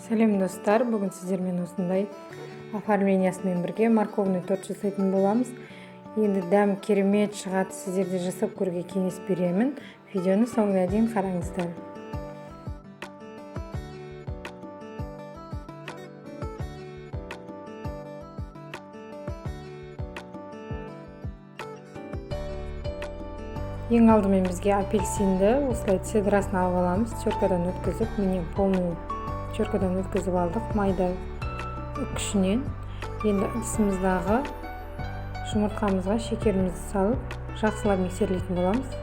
Сәлем достар, бүгін сіздермен осындай оформлениясымен бірге морковный торт жасайтын боламыз. Енді дәм керемет шығады, сіздерде жасап көруге кеңес беремін. Видеоны соңына дейін қараңыздар. Ең алдымен бізге апельсинді осылай цедрасын алып аламыз. Теркадан өткізіп, міне полный теркадан өткізіп алдық майда үкішінен. Енді ыдысымыздағы жұмыртқамызға шекерімізді салып, жақсылап миксерлейтін боламыз.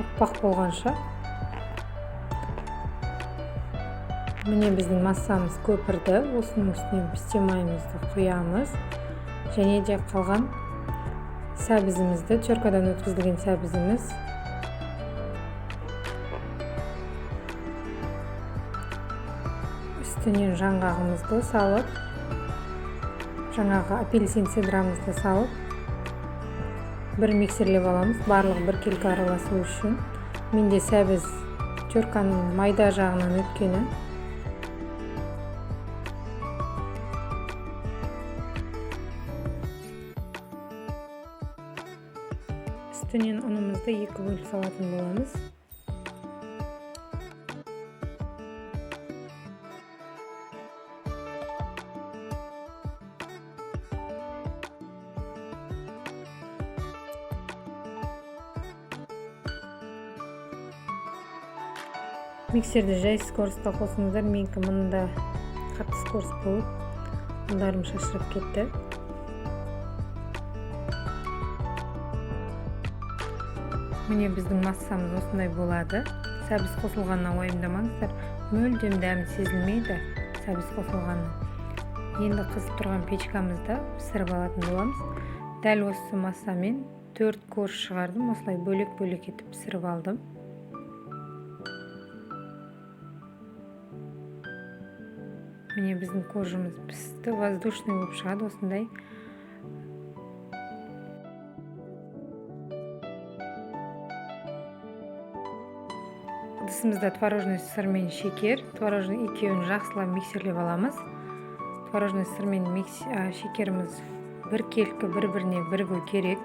Аппақ болғанша. Міне біздің массамыз көпірді. Осының үстіне пісте майымызды құямыз. Және де қалған сәбізімізді, теркадан өткізілген сәбізіміз. Үстінен жаңғағымызды салып, жаңағы апельсин цедрамызды салып, бір миксерлеп аламыз, барлығы бір келкі араласу үшін. Менде сәбіз терканың майда жағынан өткені. Үстінен ұнымызды екі бөліп салатын боламыз. Миксерді жай скоростта қосыңыздар, менікі мұнда қатты скорост болып, ұндарым шашырап кетті. Міне біздің массамыз осындай болады. Сәбіз қосылғаннан уайымдамаңыздар, мүлдем дәмі сезілмейді сәбіз қосылғаннан. Енді қызып тұрған печкамызда пісіріп алатын боламыз. Дәл осы массамен 4 корж шығардым, осылай бөлек-бөлек етіп пісіріп алдым. Міне біздің коржымыз пісті, воздушный болып шығады осындай. Ыдысымызда творожный сыр мен шекер, творожный екеуін жақсылап миксерлеп аламыз. Творожный сыр мен шекеріміз бір келкі бір-біріне бірігу керек.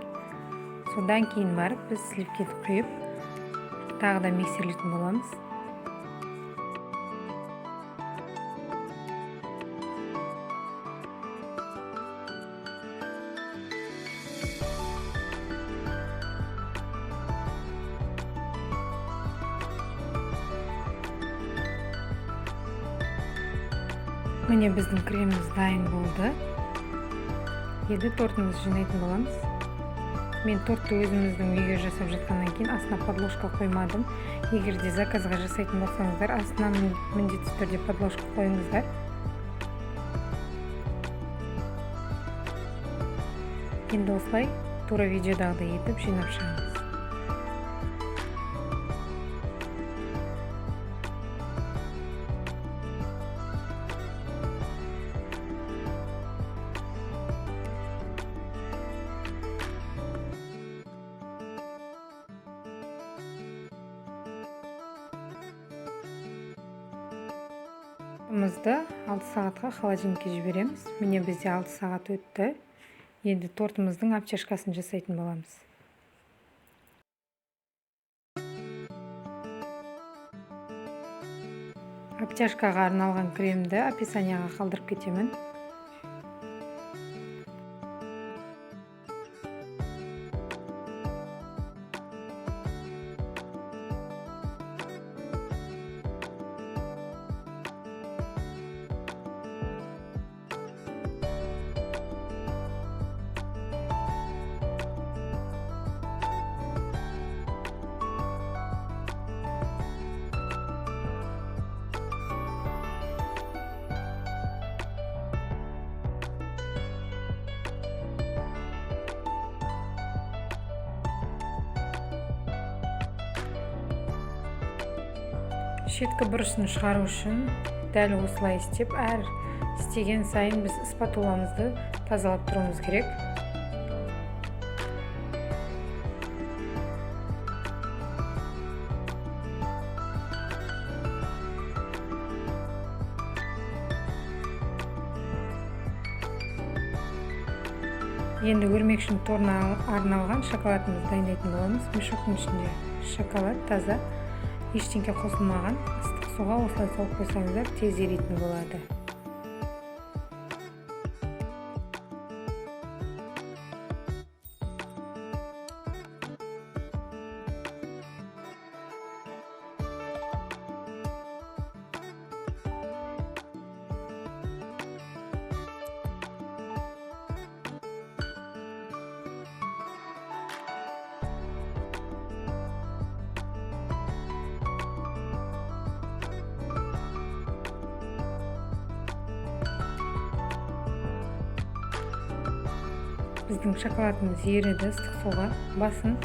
Содан кейін барып біз сливкені құйып, тағы да миксерлейтін боламыз. Міне біздің креміміз дайын болды. Енді тортымызды жинайтын боламыз. Мен тортты өзіміздің үйге жасап жатқаннан кейін астына подложка қоймадым. Егер де заказға жасайтын болсаңыздар, астына міндетті түрде подложка қойыңыздар. Енді осылай тура видеодағыдай етіп жинап шығамыз. Тортымызды 6 сағатқа холодильникке жібереміз. Міне бізде 6 сағат өтті. Енді тортымыздың обтяжкасын жасайтын боламыз. Обтяжкаға арналған кремді описанияға қалдырып кетемін. Шеткі бұрышын шығару үшін дәл осылай істеп, әр істеген сайын біз спатуламызды тазалап тұруымыз керек. Енді өрмекшінің торына арналған шоколадымызды дайындайтын боламыз. Мешоктың ішінде шоколад таза, ештеңке қосылмаған. Ыстық суға осылай салып қойсаңыздар тез еритін болады. Біздің шоколадымыз еріді ыстық суға. Басын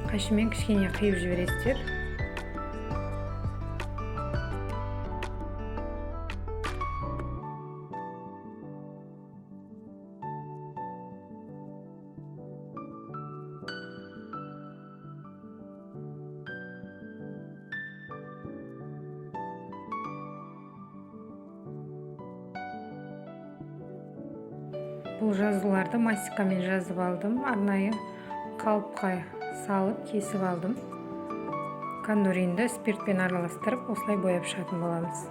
қайшымен кішкене қиып жібересіздер. Бұл жазуларды мастикамен жазып алдым. Арнайы қалыпқа салып кесіп алдым. Кондуринді спиртпен араластырып, осылай бояп шығатын боламыз.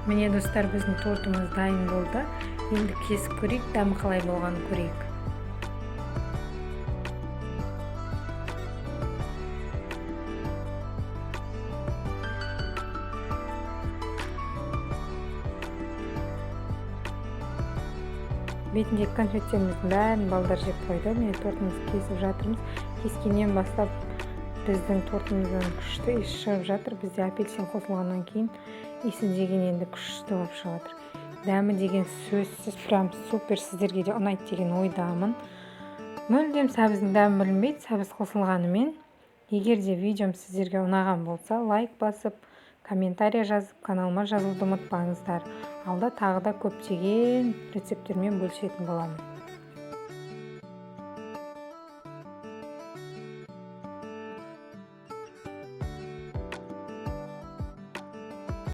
Міне достар, біздің тортымыз дайын болды. Енді кесіп көрейік, дәмі қалай болғанын көрейік. Бетіндегі конфеттеріміздің бәрін балдар жеп қойды. Міне тортымызды кесіп жатырмыз. Кескеннен бастап біздің тортымыздан күшті иіс шығып жатыр. Бізде апельсин қосылғаннан кейін иісі деген енді күшті болып шығып жатыр. Дәмі деген сөзсіз прям супер, сіздерге де ұнайды деген ойдамын. Мүлдем сәбіздің дәмі білінбейді сәбіз қосылғанымен. Егер де видеом сіздерге ұнаған болса, лайк басып, комментарий жазып, каналыма жазылуды ұмытпаңыздар. Алда тағы да көптеген рецепттермен бөлісетін боламын.